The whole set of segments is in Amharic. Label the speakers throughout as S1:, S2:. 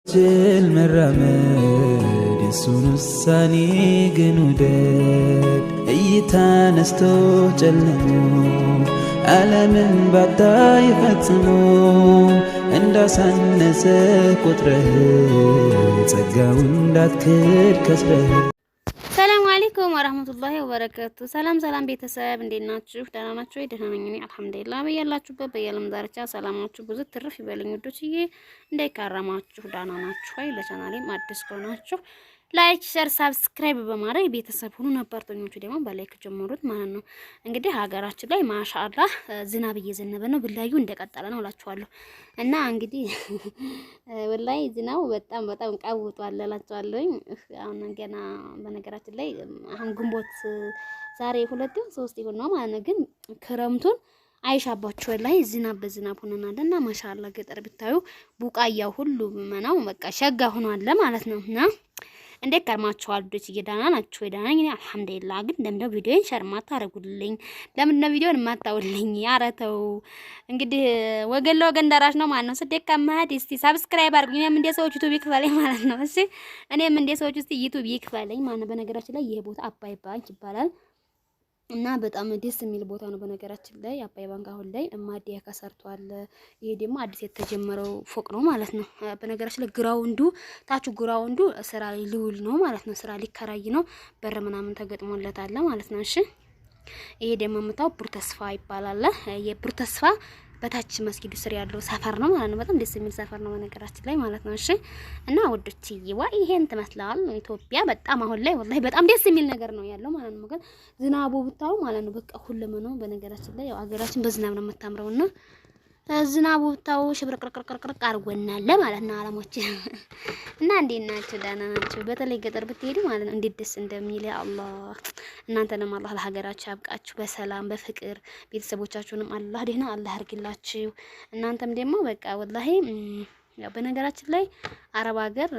S1: ችል መራመድ የሱን ውሳኔ ግን ውደድ። እይታ ነስቶ ጨልሞ ዓለምን ባታይ ፈጽሞ እንዳሳነሰ ቆጥረህ ጸጋውን እንዳትክድ ከስረህ።
S2: ሰላም አለይኩም ወራህመቱላሂ ወበረካቱ። ሰላም ቤተሰብ እንዴት ናችሁ? ደህና ናችሁ ወይ? ደህና ነኝ እኔ አልሐምዱሊላህ። በያላችሁበት በየዓለም ዳርቻ ሰላማችሁ ብዙ ትርፍ ይበልኝ ውዶችዬ። እንዳይካረማችሁ ደህና ናችሁ ወይ? ለቻናሌም አዲስ ከሆናችሁ ላይክ፣ ሼር፣ ሰብስክራይብ በማድረግ ቤተሰብ ሁኑ። ነባርተኞቹ ደግሞ በላይክ ጀምሩት ማለት ነው። እንግዲህ ሀገራችን ላይ ማሻአላህ ዝናብ እየዘነበ ነው፣ ብላዩ እንደቀጠለ ነው እላችኋለሁ። እና እንግዲህ ወላሂ ዝናቡ በጣም ቀውጧል እላችኋለሁኝ። አሁን ገና በነገራችን ላይ አሁን ግንቦት ዛሬ 2 3 ይሆን ነው ማለት ነው። ግን ክረምቱን አይሻባችሁ ወላሂ ዝናብ በዝናብ ሆነናል። እና ማሻአላህ ገጠር ብታዩ ቡቃያው ሁሉ መናው በቃ ሸጋ ሆኗል ማለት ነው። እና እንዴት ከርማችኋል? ልጆች እየዳና ናችሁ ወይ? ዳና ነኝ አልሐምዱሊላህ። ግን እንደው ቪዲዮን ሸር ማታረጉልኝ ለምን ነው ቪዲዮን ማታውልኝ? ኧረ ተው እንግዲህ ወገን ለወገን ደራሽ ነው ማለት ነው። ስደት ከመሀድ እስቲ ሰብስክራይብ አድርጉኝ። እኔም እንደ ሰዎች ዩቲዩብ ይክፈለኝ ማለት ነው። እሺ እኔም እንደ ሰዎች እስቲ ዩቲዩብ ይክፈለኝ ማለት ነው። በነገራችን ላይ ይሄ ቦታ አባይ ባንክ ይባላል እና በጣም ደስ የሚል ቦታ ነው። በነገራችን ላይ አባይ ባንክ አሁን ላይ ማዲያ ተሰርቷል። ይሄ ደግሞ አዲስ የተጀመረው ፎቅ ነው ማለት ነው። በነገራችን ላይ ግራውንዱ ታቹ ግራውንዱ ስራ ሊውል ነው ማለት ነው። ስራ ሊከራይ ነው። በር ምናምን ተገጥሞለታል ማለት ነው። እሺ ይሄ ደግሞ የምታው ብሩ ተስፋ ይባላል። የብሩ ተስፋ በታች መስጊዱ ስር ያለው ሰፈር ነው ማለት ነው። በጣም ደስ የሚል ሰፈር ነው በነገራችን ላይ ማለት ነው። እሺ እና ወዶችዬ ይሄን ትመስላል ኢትዮጵያ። በጣም አሁን ላይ ወላሂ በጣም ደስ የሚል ነገር ነው ያለው ማለት ነው። ግን ዝናቡ ብታው ማለት ነው በቃ ሁሉም ነው በነገራችን ላይ ያው አገራችን በዝናብ ነው የምታምረውና ዝናቡ ብታው ሽብርቅርቅርቅርቅ አርጎናል ማለት ነው አለሞች። እና እንዴት ናችሁ? ደህና ናችሁ? በተለይ ገጠር ብትሄዱ ማለት ነው እንዴት ደስ እንደሚል ያ አላህ። እናንተንም አላህ ለሀገራችሁ ያብቃችሁ በሰላም በፍቅር ቤተሰቦቻችሁንም አላህ ደህና አላህ ያርግላችሁ። እናንተም ደግሞ በቃ ወላሂ ያው በነገራችን ላይ አረብ ሀገር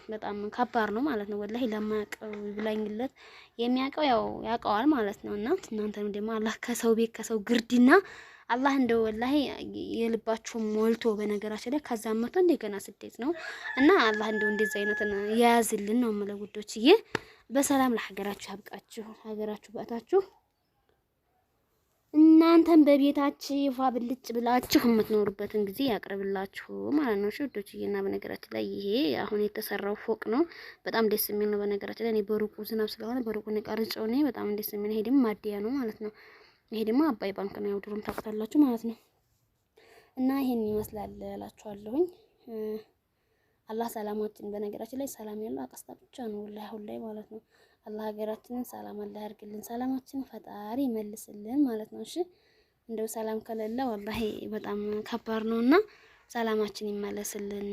S2: በጣም ከባድ ነው ማለት ነው። ወላሂ ለማያውቀው ይብላኝለት የሚያውቀው ያው ያውቀዋል ማለት ነው። እና እናንተም ደግሞ አላህ ከሰው ቤት ከሰው ግርድና አላህ እንደው ወላሂ የልባችሁ ሞልቶ በነገራችን ላይ ከዛም መቶ እንደገና ስደት ነው እና አላህ እንደው እንደዚህ አይነትን ያያዝልን ነው የምለው ውዶችዬ። በሰላም ለሀገራችሁ ያብቃችሁ። ሀገራችሁ ባታችሁ እናንተም በቤታችሁ ፋ ብልጭ ብላችሁ የምትኖሩበትን ጊዜ ያቅርብላችሁ ማለት ነው ውዶችዬ። እና በነገራችን ላይ ይሄ አሁን የተሰራው ፎቅ ነው። በጣም ደስ የሚል ነው በነገራችን ላይ። እኔ በሩቁ ዝናብ ስለሆነ በሩቁ ነው ቀርጬው ነው። በጣም ደስ የሚል። ይሄ ደግሞ ማዲያ ነው ማለት ነው። ይሄ ደግሞ አባይ ባንክ ነው። ያው ድሮም ታውቁታላችሁ ማለት ነው። እና ይሄን ይመስላል እላችኋለሁኝ። አላህ ሰላማችን በነገራችን ላይ ሰላም ያለው አቀስታ ብቻ ነው ወላሂ አሁን ላይ ማለት ነው። አላህ ሀገራችንን ሰላም አላህ ያርግልን፣ ሰላማችንን ፈጣሪ ይመልስልን ማለት ነው። እሺ እንደው ሰላም ከሌለ ወላሂ በጣም ከባድ ነውና ሰላማችን ይመለስልን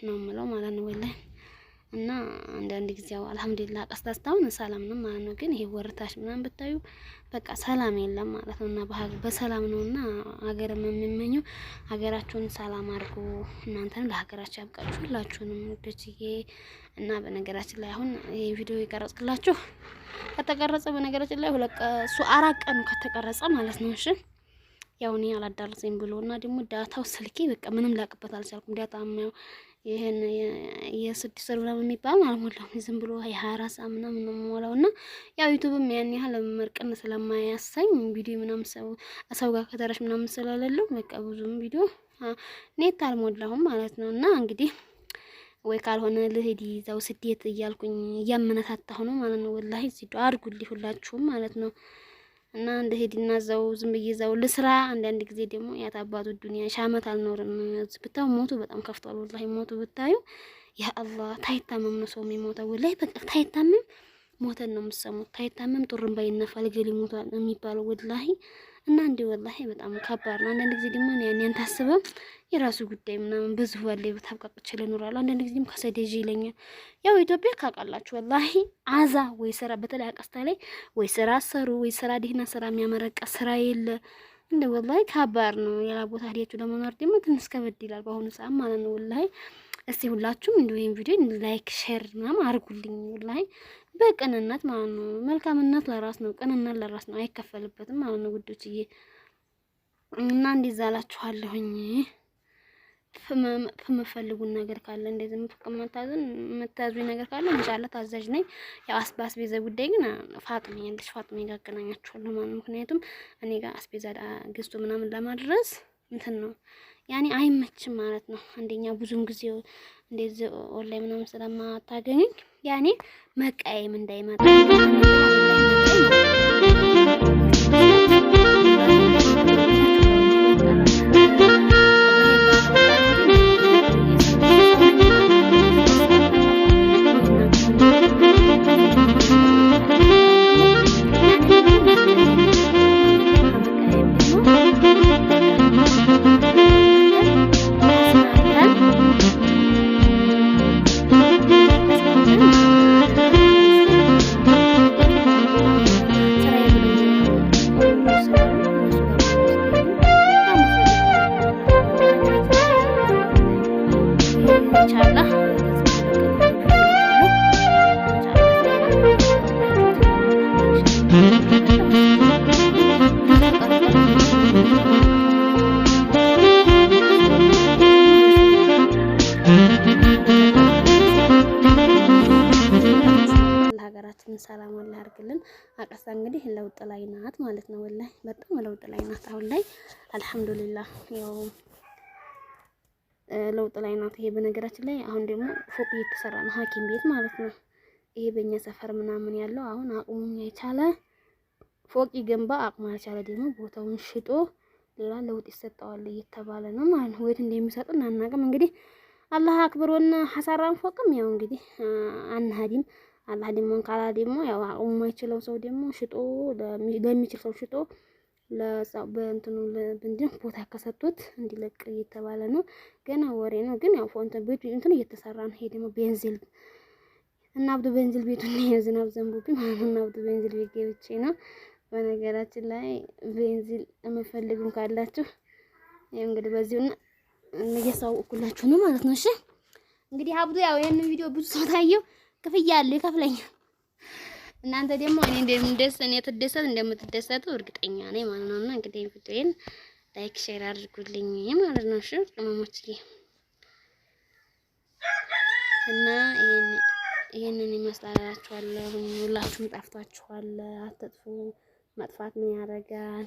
S2: ነው የምለው ማለት ነው ወላሂ። እና አንዳንድ ጊዜ ያው አልሐምዱሊላህ ቀስታስታውን ሰላም ነው ማለት ነው። ግን ይሄ ወርታሽ ምናምን ብታዩ በቃ ሰላም የለም ማለት ነው። እና በሰላም ነውና ሀገርም የምመኘው ሀገራችሁን ሰላም አድርጉ። እናንተም ለሀገራችሁ ያብቃችሁ ሁላችሁንም ውዶችዬ። እና በነገራችን ላይ አሁን ይሄ ቪዲዮ የቀረጽኩላችሁ ከተቀረጸ በነገራችን ላይ 4 ቀን ከተቀረጸ ማለት ነው። እሺ ያው እኔ አላዳርሰኝ ብሎና ደግሞ ዳታው ስልኬ በቃ ምንም ላቅበት አልቻልኩም። ዳታ ነው ይሄን የ6 ወር ምናምን የሚባል አልሞላውም። ዝም ብሎ 24 ሰዓት ምናምን ነው የምሞላውና ያው ዩቲዩብም ያን ያህል መርቀን ስለማያሰኝ ቪዲዮ ምናምን ሰው ጋር ከተረሽ ምናምን ስለሌለው በቃ ብዙም ቪዲዮ ኔት አልሞላሁም ማለት ነው። እና እንግዲህ ወይ ካልሆነ ልሂድ ይዘው ስደት እያልኩኝ እያመነታታሁ ነው ማለት ነው። ወላሂ ሲዱ አድርጉልኝ ሁላችሁም ማለት ነው። እና እንደ ሄድና ዘው ዝም ብዬ ዘው ልስራ። አንዳንድ ጊዜ ደግሞ ያታባቱ ዱንያ ሻመት አልኖርም ብታው ሞቱ በጣም ከፍቷል ወላሂ። ሞቱ ብታዩ ያ አላህ ታይታመም ነው ሰው የሚሞተው ወላሂ። በቃ ታይታመም ሞተን ነው የምትሰሙት። ታይታመም ጡርምባ ይነፋል ገሊ ሞቷል የሚባለው ወላሂ። እና እንዴ ወላሂ በጣም ከባድ ነው። አንዳንድ ጊዜ ደግሞ ያን ታስበው የራሱ ጉዳይ ምናምን ብዙ ወላሂ በታብቃቅቼ ለኖራለሁ። አንዳንድ ጊዜም ከሰደጅ ይለኛል። ያው ኢትዮጵያ ካቃላችሁ ወላሂ አዛ ወይ ስራ በተለይ አቀስታ ላይ ወይ ስራ አሰሩ ወይ ስራ ዲህና ስራ የሚያመረቃ ስራ የለ። እንደ ወላሂ ከባድ ነው። ሌላ ቦታ ሄዳችሁ ለመኖር ደግሞ ትንሽ ከበድ ይላል በአሁኑ ሰዓት ማለት ነው ወላሂ። እስቲ ሁላችሁም እንዲሁ ይሄን ቪዲዮ ላይክ ሼር ምናምን አድርጉልኝ ወላሂ በቅንነት ማለት ነው። መልካምነት ለራስ ነው፣ ቅንነት ለራስ ነው፣ አይከፈልበትም ማለት ነው ውዶችዬ። እና እንዲህ ዛላችኋለሁኝ የምትፈልጉን ነገር ካለ እንደዚህ የምታዙኝ ነገር ካለ ኢንሻአላህ ታዛዥ ነኝ። ያው አስቤዛ ጉዳይ ግን ፋጥሜ ያለች ፋጥሜ ጋር አገናኛችኋለሁ ማለት ነው። ምክንያቱም እኔ ጋር አስቤዛ ገዝቶ ምናምን ለማድረስ እንትን ነው ያኔ አይመችም ማለት ነው። አንደኛ ብዙም ጊዜ እንደዚህ ኦንላይን ምናምን ስለማታገኙኝ ያኔ መቃየም እንዳይመጣ ሰላም ወላሂ አድርግልን። አቀሳ እንግዲህ ለውጥ ላይ ናት ማለት ነው። ወላሂ በጣም ለውጥ ላይ ናት አሁን ላይ አልሐምዱሊላህ፣ ያው ለውጥ ላይ ናት። ይሄ በነገራችን ላይ አሁን ደግሞ ፎቅ እየተሰራ ነው፣ ሐኪም ቤት ማለት ነው። ይሄ በእኛ ሰፈር ምናምን ያለው አሁን አቅሙን የቻለ ፎቅ ይገንባ፣ አቅሙ ያልቻለ ደግሞ ቦታውን ሽጦ ሌላ ለውጥ ይሰጠዋል እየተባለ ነው ማለት ነው። ወይት እንደሚሰጡን አናውቅም። እንግዲህ አላህ አክብሮና ሐሳራን ፎቅም ያው እንግዲህ አንሃዲም አላህ ደግሞ ካላ ደግሞ ያው አቅሙ የማይችለው ሰው ደግሞ ሽጦ ለሚችል ሰው ሽጦ ለዛው በእንትኑ ለብንድን ቦታ ከሰጡት እንዲለቅ እየተባለ ነው። ገና ወሬ ነው፣ ግን ያው ፎንት ቤት እንትን እየተሰራ ነው። ይሄ ደግሞ ቤንዚል እና አብዱ ቤንዚል ቤቱን የዝናብ ዘንቦብኝ ማለት ነው። አብዱ ቤንዚል ቤት ገብቼ ነው። በነገራችን ላይ ቤንዚል የምፈልጉም ካላችሁ ያው እንግዲህ በዚሁና እየሳውኩላችሁ ነው ማለት ነው። እሺ እንግዲህ አብዱ ያው ይሄን ቪዲዮ ብዙ ሰው ታየው ክፍያ አለ ይከፍለኛል። እናንተ ደግሞ እኔ እንደምትደሰቱ እርግጠኛ ነኝ ማለት ነው። እና እንግዲህ ቪዲዮን ላይክ ሼር አድርጉልኝ ማለት ነው። እሺ ቅመሞችዬ እና ይሄንን ይመስላችኋል። ሁላችሁም ጠፍታችኋል። አትጥፉ። መጥፋት ምን ያደርጋል?